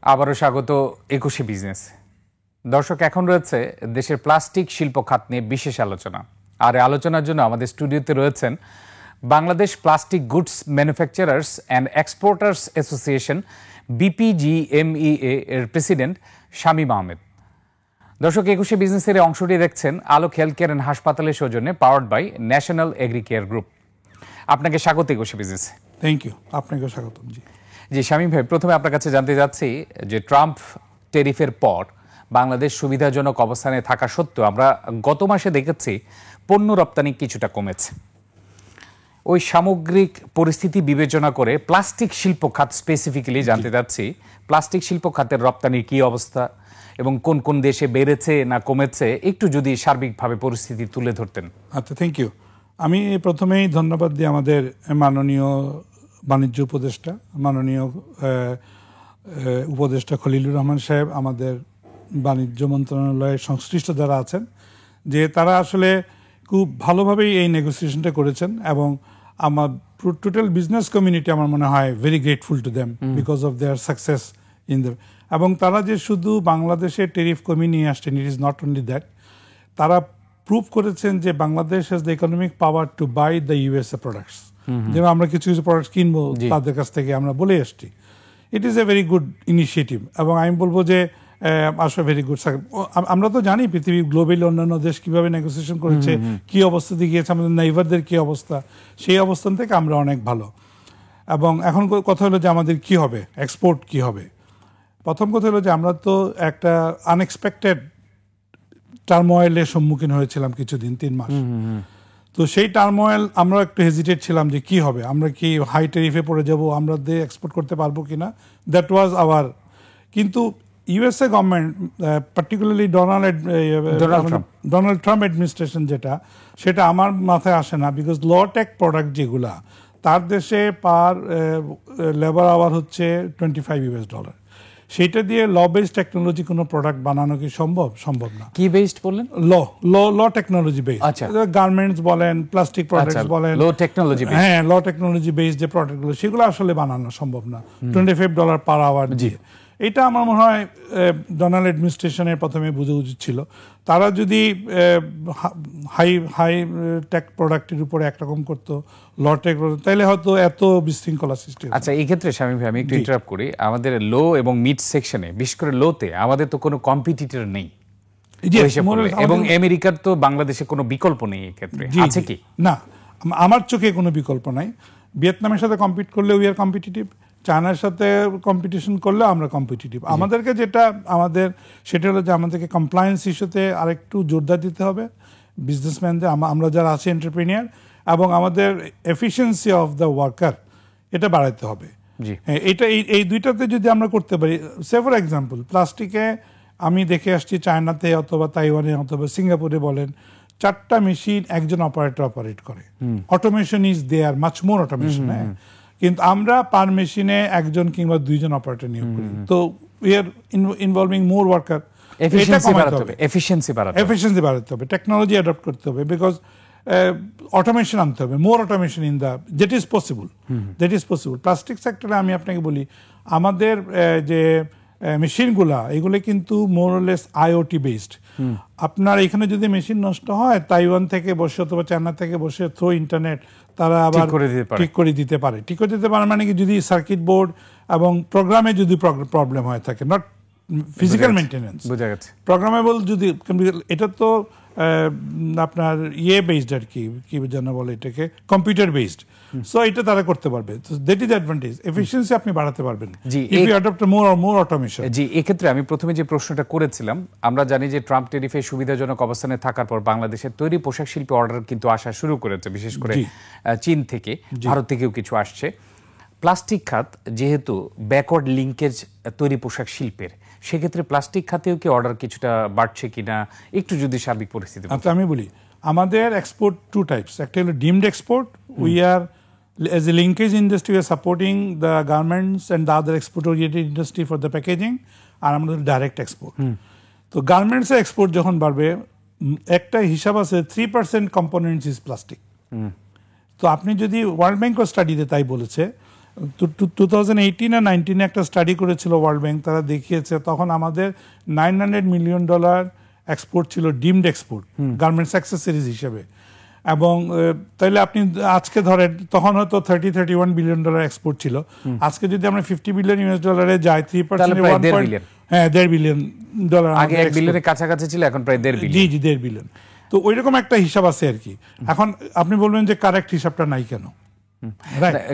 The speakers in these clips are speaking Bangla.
আবারও স্বাগত ২১ বিজনেস। দর্শক, এখন রয়েছে দেশের প্লাস্টিক শিল্প খাত নিয়ে বিশেষ আলোচনা। আর আলোচনার জন্য আমাদের স্টুডিওতে রয়েছেন Bangladesh plastic goods manufacturers and exporters association BPGMEA এর প্রেসিডেন্ট শামীম আহমেদ। দর্শক, ২১ বিজনেসের অংশটি দেখছেন আলোক হেলথ কেয়ার অ্যান্ড হাসপাতালের সৌজন্যে, powered by national agri care group. আপনাকে স্বাগত ২১ বিজনেস। থ্যাংক ইউ, আপনাকে স্বাগতম। জি শামীম ভাই, প্রথমে আপনার কাছে জানতে চাচ্ছি যে ট্রাম্প ট্যারিফের পর বাংলাদেশ সুবিধাজনক অবস্থানে থাকা সত্ত্বেও আমরা গত মাসে দেখেছি পণ্য রপ্তানি কিছুটা কমেছে। ওই সামগ্রিক পরিস্থিতি বিবেচনা করে প্লাস্টিক শিল্প খাত স্পেসিফিক্যালি জানতে চাচ্ছি, প্লাস্টিক শিল্প খাতের রপ্তানির কি অবস্থা এবং কোন কোন দেশে বেড়েছে না কমেছে, একটু যদি সার্বিকভাবে পরিস্থিতি তুলে ধরতেন। আচ্ছা, থ্যাংক ইউ। আমি প্রথমেই ধন্যবাদ দিই আমাদের মাননীয় বাণিজ্য উপদেষ্টা, মাননীয় উপদেষ্টা খলিলুর রহমান সাহেব, আমাদের বাণিজ্য মন্ত্রণালয়ের সংশ্লিষ্ট যারা আছেন, যে তারা আসলে খুব ভালোভাবেই এই নেগোসিয়েশনটা করেছেন এবং আমার টোটাল বিজনেস কমিউনিটি আমার মনে হয় very grateful to them because of their success in the. এবং তারা যে শুধু বাংলাদেশের টেরিফ কমিয়ে নিয়ে আসছেন, it is not only that, তারা প্রুভ করেছেন যে Bangladesh has the economic power to buy the USA products. যেমন আমরা কিছু কিছু প্রোডাক্টস কিনবো তাদের কাছ থেকে, আমরা বলে আসছি। It is a very good initiative এবং আমি বলবো যে আসলে ভেরি গুড। আমরা তো জানি পৃথিবীর গ্লোবালি অন্যান্য দেশ কিভাবে নেগোসিয়েশন করেছে, কি অবস্থাতে গিয়েছে, আমাদের নেইবারদের কি অবস্থা, সেই অবস্থান থেকে আমরা অনেক ভালো। এবং এখন কথা হলো যে আমাদের কি হবে, এক্সপোর্ট কি হবে। প্রথম কথা হলো যে আমরা তো একটা আনএক্সপেক্টেড টার্মোয়েলের সম্মুখীন হয়েছিলাম কিছুদিন, 3 মাস। তো সেই টার্মোয়েল আমরা একটু হেজিটেট ছিলাম যে কি হবে, আমরা কি হাই ট্যারিফে পড়ে যাব, আমরা দিয়ে এক্সপোর্ট করতে পারবো কিনা, দ্যাট ওয়াজ আওয়ার। কিন্তু USA government, particularly Donald Trump administration যেটা, সেটা আমার মাথায় আসে না। বিকজ ল টেক প্রোডাক্ট যেগুলা, তার দেশে পার লেবার আওয়ার হচ্ছে $25। সেইটা দিয়ে ল বেসড টেকনোলজি কোনো প্রোডাক্ট বানানো কি সম্ভব না। কি বেসড বললেন? ল টেকনোলজি বেসড। আচ্ছা, গার্মেন্টস বলেন, প্লাস্টিক প্রোডাক্টস বলেন, ল টেকনোলজি বেসড। হ্যাঁ, ল টেকনোলজি বেসড যে প্রোডাক্টগুলো, সেগুলো আসলে বানানো সম্ভব না $25 পার আওয়ার দিয়ে। এটা আমার মনে হয় ডোনাল্ড অ্যাডমিনিস্ট্রেশনের প্রথমে বোঝা উচিত ছিল। তারা যদি হাই টেক প্রোডাক্টের উপরে একরকম করতো, ল টেক, তাহলে হয়তো এত বিশৃঙ্খলা সৃষ্টি। আচ্ছা, এই ক্ষেত্রে শামীম ভাই আমি একটু ইন্টারাপ্ট করি। আমাদের লো এবং মিড সেকশনে, বিশেষ করে লোতে আমাদের তো কোনো কম্পিটিটর নেই, এবং আমেরিকার তো বাংলাদেশে কোনো বিকল্প নেই এই ক্ষেত্রে, আছে কি? না, আমার চোখে কোনো বিকল্প নাই। ভিয়েতনামের সাথে কম্পিট করলে উই আর কম্পিটিটিভ, চায়নার সাথে কম্পিটিশন করলে আমরা কম্পিটিটিভ। আমাদেরকে যেটা সেটা হলো যে আমাদেরকে কমপ্লায়েন্স ইস্যুতে আরেকটু জোরদার দিতে হবে বিজনেসম্যানদের, আমরা যারা আছি এন্টারপ্রেনিয়ার, এবং আমাদের এফিসিয়েন্সি অফ দ্য ওয়ার্কার এটা বাড়াইতে হবে। এটা এই দুইটাতে যদি আমরা করতে পারি, সে ফর এক্সাম্পল প্লাস্টিকে আমি দেখে আসছি চায়নাতে অথবা তাইওয়ানে অথবা সিঙ্গাপুরে বলেন, 4টা মেশিন একজন অপারেটর অপারেট করে। Automation is there, much more automation. কিন্তু আমরা পার মেশিনে 1জন কিংবা 2জন অপারেটর নিয়োগ করি। তো we are involving more worker. Efficiency বাড়াতে হবে, টেকনোলজি অ্যাডপ্ট করতে হবে, বিকজ অটোমেশন আনতে হবে, more automation in the that is possible. Plastic সেক্টরে আমি আপনাকে বলি, আমাদের যে মেশিনগুলা, এগুলো কিন্তু মোরলেস আইওটি বেসড। আপনার এখানে যদি মেশিন নষ্ট হয়, তাইওয়ান থেকে বসে অথবা চায়না থেকে বসে থ্রু ইন্টারনেট তারা আবার ঠিক করে দিতে পারে। মানে কি, যদি সার্কিট বোর্ড এবং প্রোগ্রামে যদি প্রবলেম হয়ে থাকে, নট ফিজিক্যাল মেনটেন্যান্স, প্রোগ্রামেবল যদি, এটা তো আপনার বেসড আর কি যেন বলে এটাকে, কম্পিউটার বেসড। সো এটা তারা করতে পারবে। দ্যাট ইজ অ্যাডভান্টেজ, এফিসিয়েন্সি আপনি বাড়াতে পারবেন if you adopt more automation. জি, এক্ষেত্রে আমি প্রথমে যে প্রশ্নটা করেছিলাম, আমরা জানি যে ট্রাম্প ট্যারিফে সুবিধাজনক অবস্থানে থাকার পর বাংলাদেশের তৈরি পোশাক শিল্পে অর্ডার কিন্তু আসা শুরু করেছে, বিশেষ করে চীন থেকে, ভারত থেকেও কিছু আসছে। প্লাস্টিক খাত যেহেতু ব্যাকওয়ার্ড লিঙ্কেজ তৈরি পোশাক শিল্পের, সেক্ষেত্রে প্লাস্টিক খাতেও কি অর্ডার কিছুটা বাড়ছে কিনা, একটু যদি সার্বিক পরিস্থিতি। আচ্ছা, আমি বলি, আমাদের এক্সপোর্ট 2 টাইপস। একটা হলো deemed export, we are as a linkage industry, we are supporting the garments and the other export-oriented industry for the packaging, আর আমাদের ডাইরেক্ট এক্সপোর্ট। তো গার্মেন্টসের এক্সপোর্ট যখন বাড়বে, একটা হিসাব আছে 3% কম্পোনেন্টস ইজ প্লাস্টিক। তো আপনি যদি ওয়ার্ল্ড ব্যাংক স্টাডিতে তাই বলেছে 2018 আর 19 একটা স্টাডি করেছিল ওয়ার্ল্ড ব্যাংক, তারা দেখিয়েছে তখন আমাদের $900 মিলিয়ন এক্সপোর্ট ছিল, ডিমড এক্সপোর্ট গার্মেন্টস অ্যাক্সেসরিজ হিসেবে। এবং তাইলে আপনি আজকে ধরেন তখন হয়তো $31 বিলিয়ন এক্সপোর্ট ছিল, আজকে যদি আমরা $50 বিলিয়ন যাই 3%, হ্যাঁ $1.5 বিলিয়ন, আগে $1 বিলিয়নের কাছাকাছি ছিল, এখন প্রায় $1.5 বিলিয়ন। জি জি, $1.5 বিলিয়ন। তো ওইরকম একটা হিসাব আছে আর কি। এখন আপনি বলবেন যে কারেক্ট হিসাবটা নাই কেন,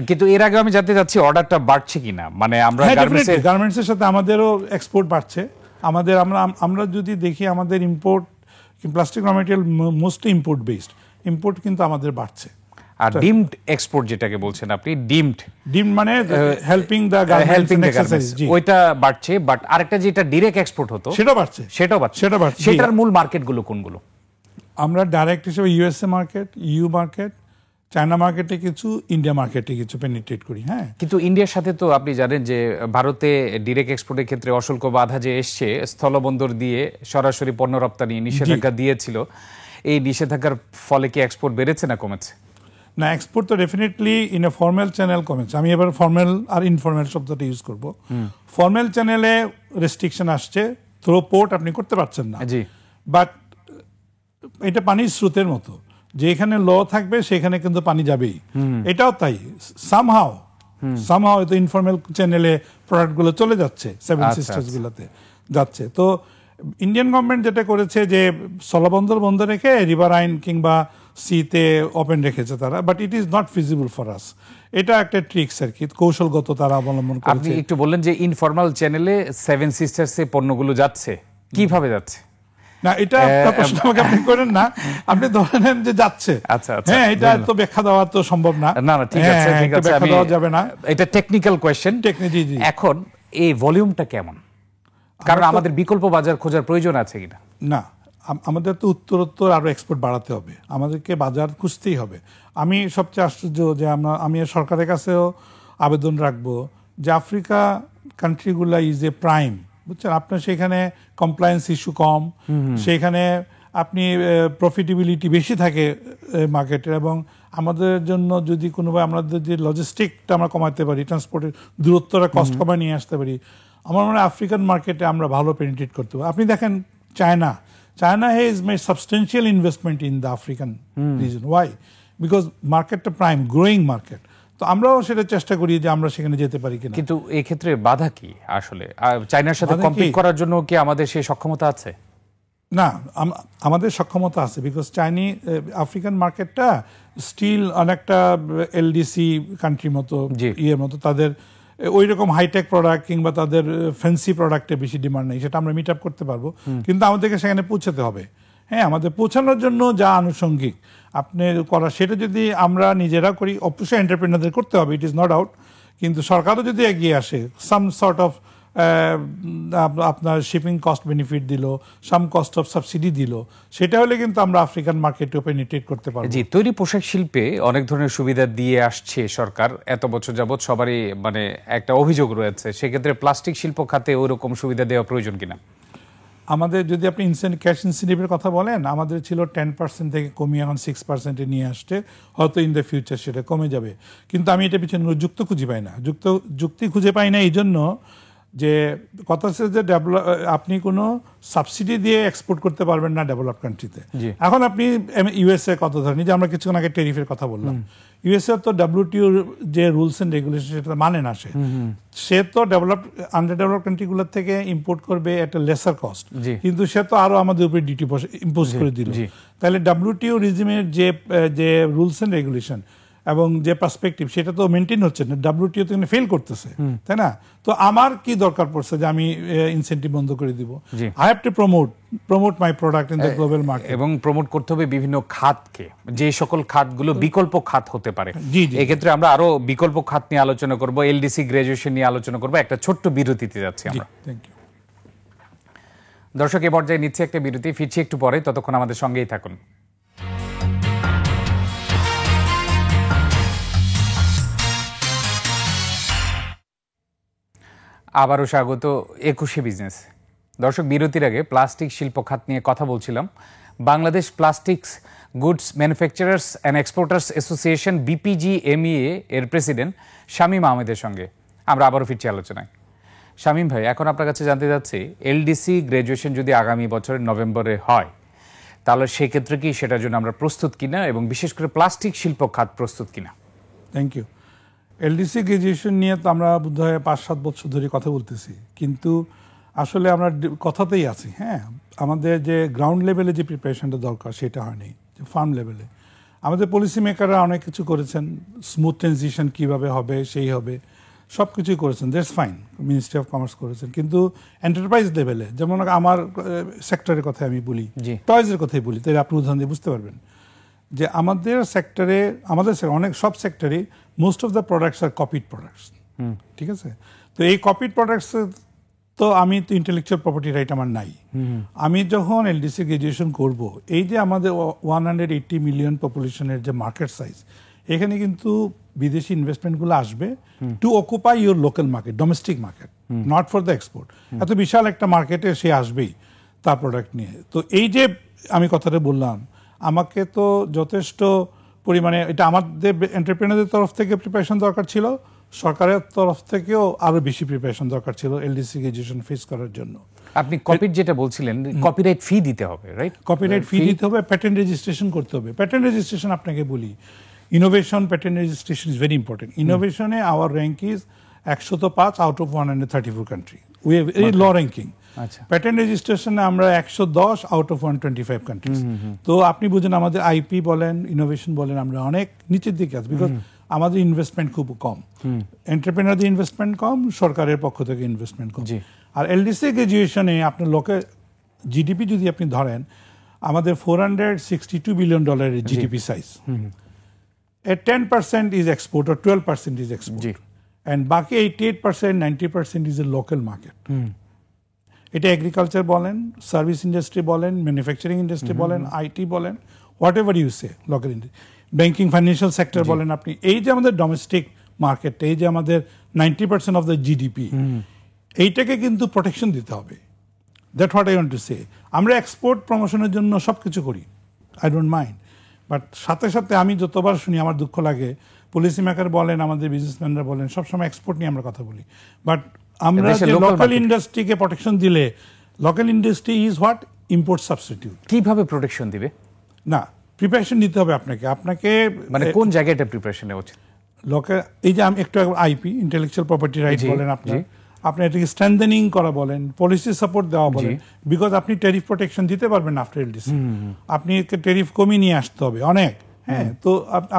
কিন্তু এর আগে আমি জানতে চাচ্ছি অর্ডারটা বাড়ছে কিনা, মানে আমরা গার্মেন্টসের সাথে আমাদেরও এক্সপোর্ট বাড়ছে। আমরা যদি দেখি আমাদের ইম্পোর্ট, প্লাস্টিক র material mostly import based, import কিন্তু আমাদের বাড়ছে। আর ডিমড এক্সপোর্ট যেটাকে বলছেন আপনি, ডিমড মানে হেল্পিং দ্য গার্মেন্টস, ওইটা বাড়ছে। বাট আরেকটা যেটা ডাইরেক্ট এক্সপোর্ট হতো সেটাও বাড়ছে। সেটার মূল মার্কেটগুলো কোনগুলো? আমরা ডাইরেক্ট হিসেবে USA market, EU market, China মার্কেটে কিছু, ইন্ডিয়া মার্কেটে কিছু পেনিট্রেট করি। হ্যাঁ, কিন্তু ইন্ডিয়ার সাথে তো আপনি জানেন যে ভারতে ডিরেক্ট এক্সপোর্টের ক্ষেত্রে অশুল্ক বাধা যে এসছে, স্থলবন্দর দিয়ে সরাসরি পণ্য রপ্তানি নিষেধাজ্ঞা দিয়েছিল। এই নিষেধাজ্ঞার ফলে কি এক্সপোর্ট বেড়েছে না কমেছে? না, এক্সপোর্ট তো definitely in a formal channel কমেছে। আমি এবার ফর্মাল আর ইনফর্মাল শব্দটা ইউজ করব। ফর্মাল চ্যানেলে রেস্ট্রিকশন আসছে, থ্রো পোর্ট আপনি করতে পারছেন না। জি, বাট এটা পানির স্রোতের মতো, যেখানে ল থাকবে সেখানে কিন্তু পানি যাবেই। এটাও তাই, সামহাও তো ইনফর্মাল চ্যানেলে প্রোডাক্টগুলো চলে যাচ্ছে, সেভেন সিস্টার্স গুলোতে যাচ্ছে। তো ইন্ডিয়ান গভর্নমেন্ট যেটা করেছে যে স্থলবন্দর বন্ধ রেখে রিভারাইন কিংবা সিতে ওপেন রেখেছে তারা, but it is not feasible for us. এটা একটা ট্রিক্স আর কি, কৌশলগত তারা অবলম্বন করেছে। আপনি একটু বললেন যে ইনফর্মাল চ্যানেলে সেভেন সিস্টার্সে পণ্যগুলো যাচ্ছে, কিভাবে যাচ্ছে? না, এটা প্রশ্ন আমাকে আপনি করেন না, আপনি ধরে নেন যে যাচ্ছে। আচ্ছা, হ্যাঁ, এটা তো ব্যাখ্যা দেওয়া তো সম্ভব না। না, ঠিক আছে, ব্যাখ্যা দেওয়া যাবে না, এটা টেকনিক্যাল কোয়েশ্চেন। এখন এই ভলিউমটা কেমন? কারণ আমাদের বিকল্প বাজার খোঁজার প্রয়োজন আছে কিনা? না, আমাদের তো উত্তরোত্তর আরো এক্সপোর্ট বাড়াতে হবে, আমাদেরকে বাজার খুঁজতেই হবে। আমি সবচেয়ে আশ্চর্য যে আমি সরকারের কাছেও আবেদন রাখবো যে আফ্রিকা কান্ট্রিগুলা ইজ এ প্রাইম, বুঝছেন? আপনার সেখানে কমপ্লায়েন্স ইস্যু কম, সেখানে আপনি প্রফিটেবিলিটি বেশি থাকে মার্কেটের, এবং আমাদের জন্য যদি কোনোভাবে আমাদের যে লজিস্টিকটা আমরা কমাতে পারি, ট্রান্সপোর্টের দূরত্বটা কস্ট কমায় নিয়ে আসতে পারি, আমার মনে হয় আফ্রিকান মার্কেটে আমরা ভালো পেনিট্রেট করতে পারি। আপনি দেখেন China has made substantial investment in the African region. Why? Because মার্কেটটা প্রাইম, গ্রোয়িং মার্কেট। তো আমরাও সেটা চেষ্টা করি যে আমরা সেখানে যেতে পারি কিনা। কিন্তু এই ক্ষেত্রে বাধা কি আসলে? চায়নার সাথে কম্পিট করার জন্য কি আমাদের সেই সক্ষমতা আছে? না, আমাদের সক্ষমতা আছে, বিকজ আফ্রিকান মার্কেটটা স্টিল অনেকটা এলডিসি কান্ট্রির মতো, ইয়ের মতো, তাদের ওই রকম হাইটেক প্রোডাক্ট কিংবা তাদের ফ্যান্সি প্রোডাক্টে বেশি ডিমান্ড নেই, সেটা আমরা মিট আপ করতে পারবো। কিন্তু আমাদেরকে সেখানে পৌঁছাতে হবে। হ্যাঁ, আমাদের পৌঁছানোর জন্য যা আনুষঙ্গিক আপনি করা, সেটা যদি আমরা নিজেরা করি, অবশ্যই এন্টারপ্রেনারদের করতে হবে, ইট ইজ নট আউট। কিন্তু সরকারও যদি এগিয়ে আসে, সাম সর্ট অফ আপনার শিপিং কস্ট বেনিফিট দিল, সাম কস্ট অফ সাবসিডি দিল, সেটা হলে কিন্তু আমরা আফ্রিকান মার্কেটে পেনিট্রেট করতে পারবো। জি, তৈরি পোশাক শিল্পে অনেক ধরনের সুবিধা দিয়ে আসছে সরকার এত বছর যাবত, সবারই মানে একটা অভিযোগ রয়েছে। সেক্ষেত্রে প্লাস্টিক শিল্প খাতে ওইরকম সুবিধা দেওয়া প্রয়োজন কিনা? আমাদের যদি আপনি ক্যাশ ইনসেন্টিভের কথা বলেন, আমাদের ছিল 10% থেকে কমিয়ে এখন 6% নিয়ে আসছে, হয়তো ইন দ্য ফিউচার সেটা কমে যাবে। কিন্তু আমি এটা পিছনে যুক্তি খুঁজে পাই না এই জন্য যে কথা হচ্ছে যে আপনি কোনো সাবসিডি দিয়ে এক্সপোর্ট করতে পারবেন না ডেভেলপ কান্ট্রিতে। এখন আপনি ইউএসএ কথা ধরেন, যে আমরা কিছুক্ষণ আগে টেরিফের কথা বললাম, ইউএসএ তো WTO যে রুলস এন্ড রেগুলেশন সেটা মানে না, সে তো আন্ডার ডেভেলপ কান্ট্রিগুলোর থেকে ইম্পোর্ট করবে একটা লেসার কস্ট, কিন্তু সে তো আরো আমাদের উপরে ডিউটি ইম্পোজ করে দিল। তাহলে WTO রিজিমের যে রুলস এন্ড রেগুলেশন এবং যে পার্সপেক্টিভ সেটা তো মেনটেন হচ্ছে না, WTO তো ফেল করতেছে, তাই না? তো আমার কি দরকার পড়ছে যে আমি ইনসেন্টিভ বন্ধ করে দিব? I have to promote my product in the global market, এবং প্রমোট করতে হবে বিভিন্ন খাতকে, যে সকল খাতগুলো বিকল্প খাত হতে পারে। এক্ষেত্রে আমরা আরো বিকল্প খাত নিয়ে আলোচনা করব, এলডিসি গ্রাজুয়েশন নিয়ে আলোচনা করব। একটা ছোট্ট বিরতিতে যাচ্ছি আমরা। দর্শক, এ পর্যায়ে নিচ্ছে একটা বিরতি, ফিরছি একটু পরে, ততক্ষণ আমাদের সঙ্গেই থাকুন। আবারও স্বাগত 21 বিজনেস। দর্শক, বিরতির আগে প্লাস্টিক শিল্প খাত নিয়ে কথা বলছিলাম। Bangladesh plastics goods manufacturers and exporters association BPGMEA এর প্রেসিডেন্ট শামীম আহমেদের সঙ্গে আমরা আবারও ফিরছি আলোচনায়। শামীম ভাই, এখন আপনার কাছে জানতে চাচ্ছি, LDC গ্র্যাজুয়েশন যদি আগামী বছরের নভেম্বরে হয়, তাহলে সেক্ষেত্রে কি সেটার জন্য আমরা প্রস্তুত কিনা, এবং বিশেষ করে প্লাস্টিক শিল্প খাত প্রস্তুত কিনা? Thank you. LDC গ্র্যাজুয়েশন নিয়ে তো আমরা বোধহয় 5-7 বছর ধরে কথা বলতেছি, কিন্তু আসলে আমরা কথাতেই আছি। হ্যাঁ, আমাদের যে গ্রাউন্ড লেভেলে যে প্রিপারেশনটা দরকার সেটা হয়নি, যে ফার্ম লেভেলে আমাদের পলিসি মেকাররা অনেক কিছু করেছেন, স্মুথ ট্রানজিশন কীভাবে হবে সেই হবে, সব কিছুই করেছেন, that's fine, ministry of commerce করেছেন। কিন্তু এন্টারপ্রাইজ লেভেলে, যেমন আমার সেক্টরের কথা আমি বলি, টয়েজের কথাই বলি, তাই আপনি উদাহরণ দিয়ে বুঝতে পারবেন যে আমাদের সেক্টরে, অনেক সব সেক্টরে most of the products are copied products. ঠিক আছে, তো এই কপিড প্রোডাক্টস তো আমি তো ইন্টেলেকচুয়াল প্রপার্টি রাইট আমার নাই। আমি যখন LDC গ্র্যাজুয়েশন করব, এই যে আমাদের 180 মিলিয়ন পপুলেশনের যে মার্কেট সাইজ, এখানে কিন্তু বিদেশি ইনভেস্টমেন্টগুলো আসবে to occupy your local market, domestic market, not for the export. এত বিশাল একটা মার্কেটে সে আসবেই তার প্রোডাক্ট নিয়ে। তো এই যে আমি কথাটা বললাম, আমাকে তো যথেষ্ট পরিমাণে, এটা আমাদের এন্টারপ্রেনারদের তরফ থেকে প্রিপারেশন দরকার ছিল, সরকারের তরফ থেকেও আরো বেশি প্রিপারেশন দরকার ছিল LDC গ্র্যাজুয়েশন ফেস করার জন্য। আপনি কপিড যেটা বলছিলেন, কপিরাইট ফি দিতে হবে, রাইট? কপিরাইট ফি দিতে হবে, প্যাটেন্ট রেজিস্ট্রেশন করতে হবে। প্যাটেন্ট রেজিস্ট্রেশন আপনাকে বলি, innovation patent registration is very important. ইনোভেশনে our rank is 105 out of 134 country, we have very low ranking. Patent রেজিস্ট্রেশনে আমরা 110 আউট অফ 125 কান্ট্রিজ। তো আপনি বুঝেন আমাদের IP বলেন, ইনোভেশন বলেন, আমরা অনেক নিচের দিকে আছি, বিকজ আমাদের ইনভেস্টমেন্ট খুব কম, এন্টারপ্রেনারদের ইনভেস্টমেন্ট কম, সরকারের পক্ষ থেকে ইনভেস্টমেন্ট কম। আর LDC গ্র্যাজুয়েশনে আপনার লোকের GDP যদি আপনি ধরেন, আমাদের $462 billion GDP size, 10% is export or 12% is export, and বাকি 88%, 90% is a local market. এটা এগ্রিকালচার বলেন, সার্ভিস ইন্ডাস্ট্রি বলেন, ম্যানুফ্যাকচারিং ইন্ডাস্ট্রি বলেন, IT বলেন, whatever you say, local industry, banking, financial sector বলেন আপনি। এই যে আমাদের ডোমেস্টিক মার্কেট, এই যে আমাদের 90% অফ দ্য GDP, এইটাকে কিন্তু প্রোটেকশন দিতে হবে। That what I want to say. আমরা এক্সপোর্ট প্রমোশনের জন্য সব কিছু করি, আই ডোন্ট মাইন্ড, বাট সাথে সাথে আমি যতবার শুনি আমার দুঃখ লাগে, পলিসি মেকার বলেন, আমাদের বিজনেসম্যানরা বলেন, সবসময় এক্সপোর্ট নিয়ে আমরা কথা বলি, বাট আমরা যে লোকাল ইন্ডাস্ট্রিকে প্রোটেকশন দিলে, local industry is what, import substitute. কিভাবে প্রোটেকশন দিবে? না, প্রিপারেশন নিতে হবে আপনাকে, মানে কোন জায়গাটা প্রিপারেশন নেওয়া উচিত? লোকাল, এই যে আমি একটু IP, ইন্টেলেকচুয়াল প্রপার্টি রাইট বলেন, আপনি এটাকে স্ট্রেনথেনিং করা বলেন, পলিসি সাপোর্ট দেওয়া বলেন, বিকজ আপনি ট্যারিফ প্রোটেকশন দিতে পারবেন আফটার LDC। আপনি ট্যারিফ কমিয়ে নিয়ে আসতে হবে অনেক। হ্যাঁ, তো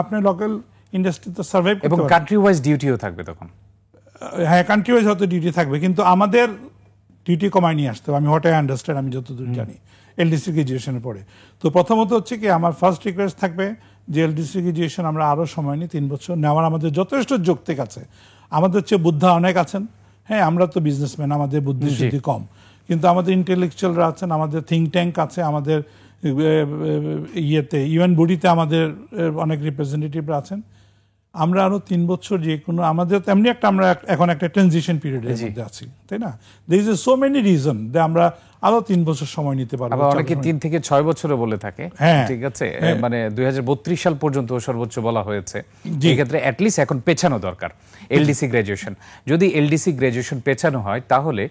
আপনার লোকাল ইন্ডাস্ট্রি তো সার্ভাইভ করতে এবং কান্ট্রি ওয়াইজ ডিউটিও থাকবে তখন। হ্যাঁ, কান্ট্রি ওয়াইজ হয়তো ডিউটি থাকবে, কিন্তু আমাদের ডিউটি কমায় নিয়ে আসতে হবে। আমি হোয়াট আই আন্ডারস্ট্যান্ড, আমি যতদূর জানি LDC গ্র্যাজুয়েশনের পরে। তো প্রথমত হচ্ছে কি, আমার ফার্স্ট রিকোয়েস্ট থাকবে যে LDC গ্র্যাজুয়েশন আমরা আরও সময় নিই, 3 বছর নেওয়ার আমাদের যথেষ্ট যৌক্তিক আছে। আমাদের হচ্ছে বুদ্ধা অনেক আছেন, হ্যাঁ, আমরা তো বিজনেসম্যান, আমাদের বুদ্ধি শুদ্ধি কম, কিন্তু আমাদের ইন্টেলেকচুয়ালরা আছেন, আমাদের থিঙ্ক ট্যাঙ্ক আছে, আমাদের ইয়েতে ইউএন বডিতে আমাদের অনেক রিপ্রেজেন্টেটিভরা আছেন। আমরা আরো 3 বছর যে কোনো, আমাদের তেমনি একটা, আমরা এখন একটা ট্রানজিশন পিরিয়ডের মধ্যে আছি, তাই না? There is so many reason যে আমরা আরো 3 বছর সময় নিতে পারবো। আবার অনেকে 3 থেকে 6 বছরও বলে থাকে, ঠিক আছে, মানে 2032 সাল পর্যন্ত সর্বোচ্চ বলা হয়েছে। এই ক্ষেত্রে অ্যাট লিস্ট এখন পেছানো দরকার LDC গ্র্যাজুয়েশন। যদি LDC গ্র্যাজুয়েশন পেছানো হয়, তাহলে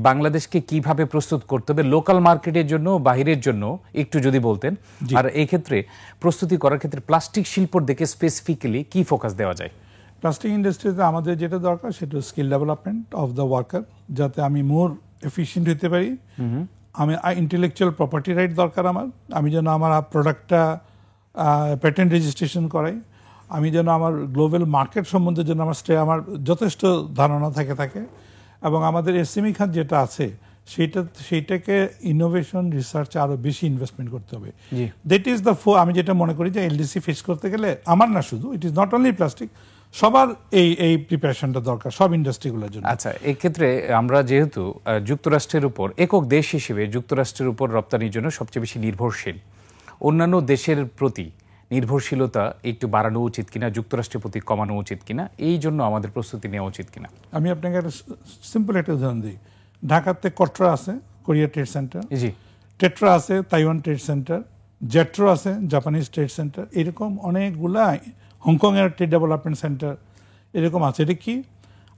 বাংলাদেশকে কিভাবে প্রস্তুত করতে হবে লোকাল মার্কেটের জন্য, বাহিরের জন্য একটু যদি বলতেন। আর এই ক্ষেত্রে প্রস্তুতি করার ক্ষেত্রে প্লাস্টিক শিল্পর দিকে স্পেসিফিক্যালি কি ফোকাস দেওয়া যায়? প্লাস্টিক ইন্ডাস্ট্রিতে আমাদের যেটা দরকার সেটা skill development of the worker, যাতে আমি মোর এফিশিয়েন্ট হতে পারি। আমি ইন্টেলেকচুয়াল প্রপার্টি রাইট দরকার আমার, আমি যেন আমার প্রোডাক্টটা প্যাটেন্ট রেজিস্ট্রেশন করাই, আমি যেন আমার গ্লোবাল মার্কেট সম্বন্ধে যেন আমার যথেষ্ট ধারণা থাকে, এবং আমাদের SME খাত যেটা আছে সেইটাকে ইনোভেশন রিসার্চে আরো বেশি ইনভেস্টমেন্ট করতে হবে। দ্যাট ইজ দ্য আমি যেটা মনে করি যে LDC ফেস করতে গেলে, আমার না শুধু, ইট ইজ নট অনলি প্লাস্টিক, সবার এই প্রিপারেশনটা দরকার সব ইন্ডাস্ট্রিগুলোর জন্য। আচ্ছা, এই ক্ষেত্রে আমরা যেহেতু যুক্তরাষ্ট্রের উপর, একক দেশ হিসেবে যুক্তরাষ্ট্রের উপর রপ্তানির জন্য সবচেয়ে বেশি নির্ভরশীল, অন্যান্য দেশের প্রতি নির্ভরশীলতা একটু বাড়ানো উচিত কিনা, যুক্তরাষ্ট্রের প্রতি কমানো উচিত কিনা, এই জন্য আমাদের প্রস্তুতি নেওয়া উচিত কিনা? আমি আপনাকে একটা সিম্পল একটা উদাহরণ দিই। ঢাকাতে কটরা আছে, কোরিয়া ট্রেড সেন্টার, টেট্রা আছে, তাইওয়ান ট্রেড সেন্টার, জেট্রো আছে, জাপানিজ ট্রেড সেন্টার, এরকম অনেকগুলা, হংকংয়ের ট্রেড ডেভেলপমেন্ট সেন্টার এরকম আছে। এটা কি,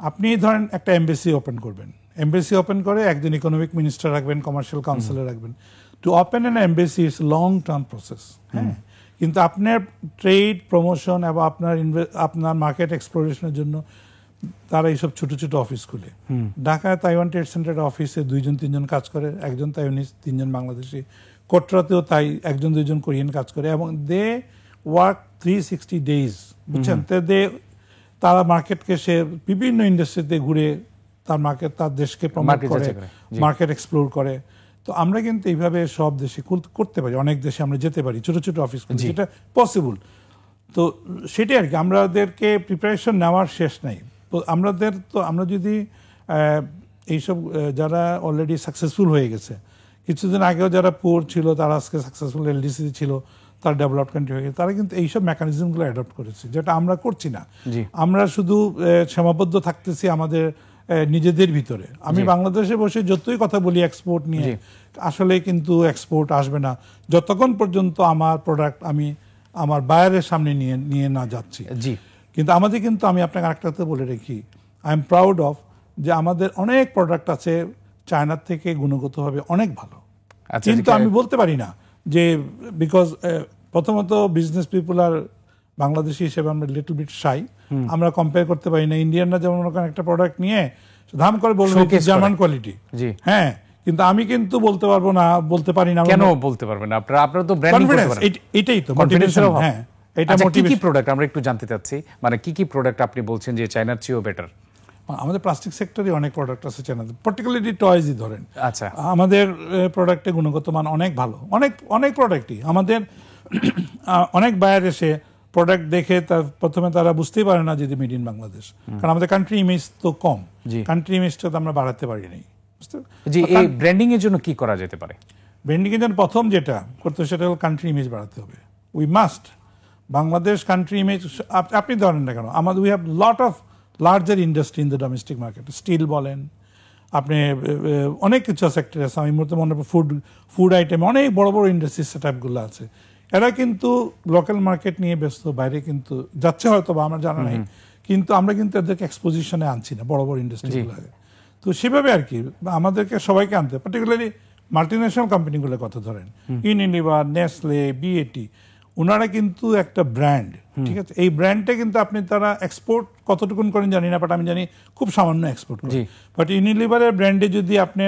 আপনি ধরেন একটা এমবেসি ওপেন করবেন, এমবেসি ওপেন করে একজন ইকোনমিক মিনিস্টার রাখবেন, কমার্শিয়াল কাউন্সিলর রাখবেন। To open an embassy it's long term process, হ্যাঁ। কিন্তু আপনার ট্রেড প্রমোশন এবং আপনার মার্কেট এক্সপ্লোরেশনের জন্য তারা এইসব ছোট ছোট অফিস খুলে। ঢাকায় তাইওয়ান ট্রেড সেন্টারের অফিসে 2-3 কাজ করে, একজন তাইওয়ানিজ, 3 বাংলাদেশি। কোটরাতেও তাই 1-2 কোরিয়ান কাজ করে, এবং দে ওয়ার্ক 360 days, বুঝছেন। তারা মার্কেটকে, সে বিভিন্ন ইন্ডাস্ট্রিতে ঘুরে তার দেশকে প্রমোট করে, মার্কেট এক্সপ্লোর করে। তো আমরা কিন্তু এইভাবে সব দেশে করতে পারি, অনেক দেশে আমরা যেতে পারি, ছোট ছোট অফিস খুলে, যেটা পসিবল। তো সেটাই আর কি, আমাদেরকে প্রিপারেশন নেওয়ার শেষ নাই। তো আমরা যদি এইসব যারা অলরেডি সাকসেসফুল হয়ে গেছে, কিছুদিন আগেও যারা পুয়ার ছিল তারা আজকে সাকসেসফুল এলডিসি ছিল, তার ডেভেলপ কান্ট্রি হয়ে গেছে, তারা কিন্তু এইসব মেকানিজমগুলো অ্যাডপ্ট করেছে, যেটা আমরা করছি না। আমরা শুধু সীমাবদ্ধ থাকতেছি আমাদের নিজেদের ভিতরে। আমি বাংলাদেশে বসে যতই কথা বলি এক্সপোর্ট নিয়ে, আসলে কিন্তু এক্সপোর্ট আসবে না যতক্ষণ পর্যন্ত আমার প্রোডাক্ট আমি আমার বায়ারের সামনে নিয়ে না যাচ্ছি। কিন্তু আমাদের কিন্তু, আমি আপনাকে আরেকটা বলে রাখি, আই এম প্রাউড অফ, যে আমাদের অনেক প্রোডাক্ট আছে চায়নার থেকে গুণগতভাবে অনেক ভালো। কিন্তু আমি বলতে পারি না যে, বিকজ প্রথমত বিজনেস পিপল আর বাংলাদেশি হিসেবে আমরা লিটল বিট শাই, আমরা কম্পেয়ার করতে পারি না। ইন্ডিয়ানরা যেমন একটা প্রোডাক্ট নিয়ে ধাম করে বলবে জার্মান কোয়ালিটি, হ্যাঁ, কিন্তু আমি কিন্তু বলতে পারি না। কেন বলতে পারবেন না? আপনারা তো ব্র্যান্ডিং করতে পারেন, এটাই তো মোটিভেশন। হ্যাঁ, এটা কি কি প্রোডাক্ট আমরা একটু জানতে চাচ্ছি, মানে কি কি প্রোডাক্ট আপনি বলছেন যে চায়নার চেয়েও বেটার? আমাদের প্লাস্টিক সেক্টরে অনেক প্রোডাক্ট আছে চায়নাতে, পার্টিকুলারলি টয়জই ধরেন। আচ্ছা, আমাদের প্রোডাক্টের গুণগত মান অনেক ভালো, অনেক প্রোডাক্টই। আমাদের অনেক বায়ার এসে প্রোডাক্ট দেখে প্রথমে তারা বুঝতেই পারে না যে মেড ইন বাংলাদেশ, কারণ আমাদের কান্ট্রি ইমেজ তো কম, কান্ট্রি ইমেজটা তো আমরা বাড়াতে পারি নাই। জি, এই ব্র্যান্ডিং এর জন্য কি করা যেতে পারে? ব্র্যান্ডিং এর জন্য প্রথম যেটা করতে সেটা হলো কান্ট্রি ইমেজ বাড়াতে হবে। We must, Bangladesh country image, আপনি ধরেন না কেন, আমাদের we have lot of larger industry in the domestic market, steel বলেন, আপনি অনেক কিছু সেক্টর আছে। আমি মনে ফুড আইটেম অনেক বড় বড় ইন্ডাস্ট্রি সেট আপগুলো আছে। এরা কিন্তু লোকাল মার্কেট নিয়ে ব্যস্ত, বাইরে কিন্তু যাচ্ছে হয়তো বা আমার জানা নেই, কিন্তু আমরা কিন্তু এদেরকে এক্সপোজিশনে আনছি না বড় বড় ইন্ডাস্ট্রিগুলোকে। তো সেভাবে আর কি আমাদেরকে সবাইকে আনতে, পার্টিকুলারলি মাল্টিন্যাশনাল কোম্পানিগুলোর কথা ধরেন, ইউনিলিভার, নেসলে, বিএটি, ওনারা কিন্তু একটা ব্র্যান্ড, ঠিক আছে। এই ব্র্যান্ডটা কিন্তু তারা এক্সপোর্ট কতটুকুন করেন জানি না, বাট আমি জানি খুব সামান্য এক্সপোর্ট করেন। বাট ইউনিলিভারের ব্র্যান্ডে যদি আপনি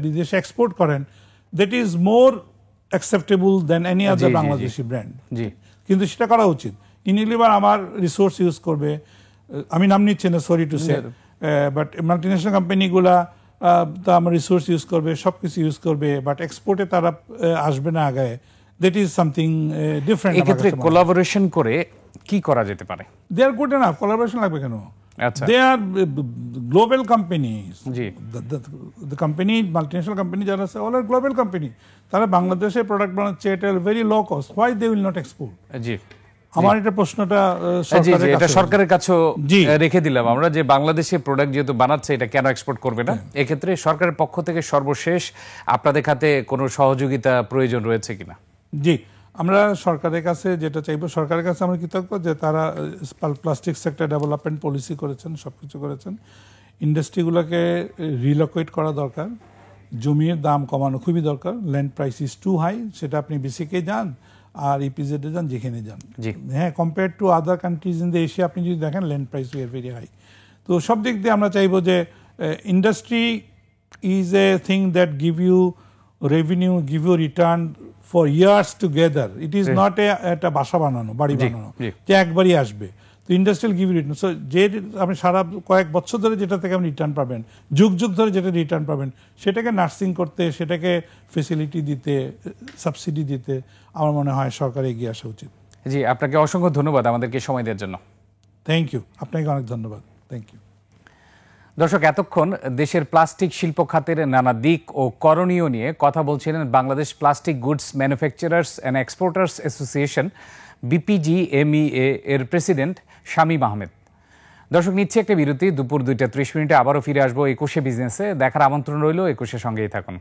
বিদেশে এক্সপোর্ট করেন, that is more acceptable than any other Bangladeshi brand. কিন্তু সেটা করা উচিত। ইউনিলিভার আমার রিসোর্স ইউজ করবে, আমি নাম নিচ্ছি না, sorry to say, but multinational কোম্পানিগুলা আমার রিসোর্স ইউজ করবে, সবকিছু ইউজ করবে, বাট এক্সপোর্টে তারা আসবে না আগায়। That is something different. এক্ষেত্রে কোলাবোরেশন করে কি করা যেতে পারে? They are good enough. Collaboration লাগবে কেন? আচ্ছা, they are global companies. G, the company, multinational company যারা আছে, all are global company. তারা বাংলাদেশে প্রোডাক্ট বানাচ্ছে at a very low cost. Why they will not export? জি, আমার এটা প্রশ্নটা সরকারের কাছে রেখে দিলাম আমরা, যে বাংলাদেশে প্রোডাক্ট যেহেতু বানাচ্ছে, এটা কেন এক্সপোর্ট করবে না? এক্ষেত্রে সরকারের পক্ষ থেকে সর্বশেষ আপনাদের খাতে কোনো সহযোগিতা প্রয়োজন রয়েছে কিনা? জি, আমরা সরকারের কাছে যেটা চাইবো, সরকারের কাছে আমরা কৃতজ্ঞ যে তারা প্লাস্টিক সেক্টর ডেভেলপমেন্ট পলিসি করেছেন, সবকিছু করেছেন। ইন্ডাস্ট্রিগুলোকে রিলোকেট করা দরকার, জমির দাম কমানো খুবই দরকার। Land price is too high, সেটা আপনি বিসিকে যান আর ইপিজেডে যান, যেখানে যান, হ্যাঁ, compare to other countries in the Asia আপনি যদি দেখেন land price we are very high. তো সব দিক দিয়ে আমরা চাইবো যে industry is a thing that give you revenue, give you return for years together. It is not একটা বাসা বানানো, বাড়ি বানানো যে একবারই আসবে। তো ইন্ডাস্ট্রিয়াল গিভ রিটার্ন, সো যে আপনি সারা কয়েক বছর ধরে যেটা থেকে আপনি রিটার্ন পাবেন, যুগ যুগ ধরে যেটা রিটার্ন পাবেন, সেটাকে নার্সিং করতে, সেটাকে ফেসিলিটি দিতে, সাবসিডি দিতে আমার মনে হয় সরকার এগিয়ে আসা উচিত। জি, আপনাকে অসংখ্য ধন্যবাদ আমাদেরকে সময় দেওয়ার জন্য। থ্যাংক ইউ, আপনাকে অনেক ধন্যবাদ। Thank you. দর্শক, এতক্ষণ দেশের প্লাস্টিক শিল্প খাতের নানা দিক ও করণীয় নিয়ে কথা বলছিলেন Bangladesh plastic goods manufacturers and exporters association BPGMEA এর প্রেসিডেন্ট শামীম আহমেদ। দর্শক, নিচ্ছে একটা বিরতি। দুপুর 2টা 30 মিনিটে আবারও ফিরে আসবো 21শে বিজনেসে। দেখার আমন্ত্রণ রইল, 21শে সঙ্গেই থাকুন।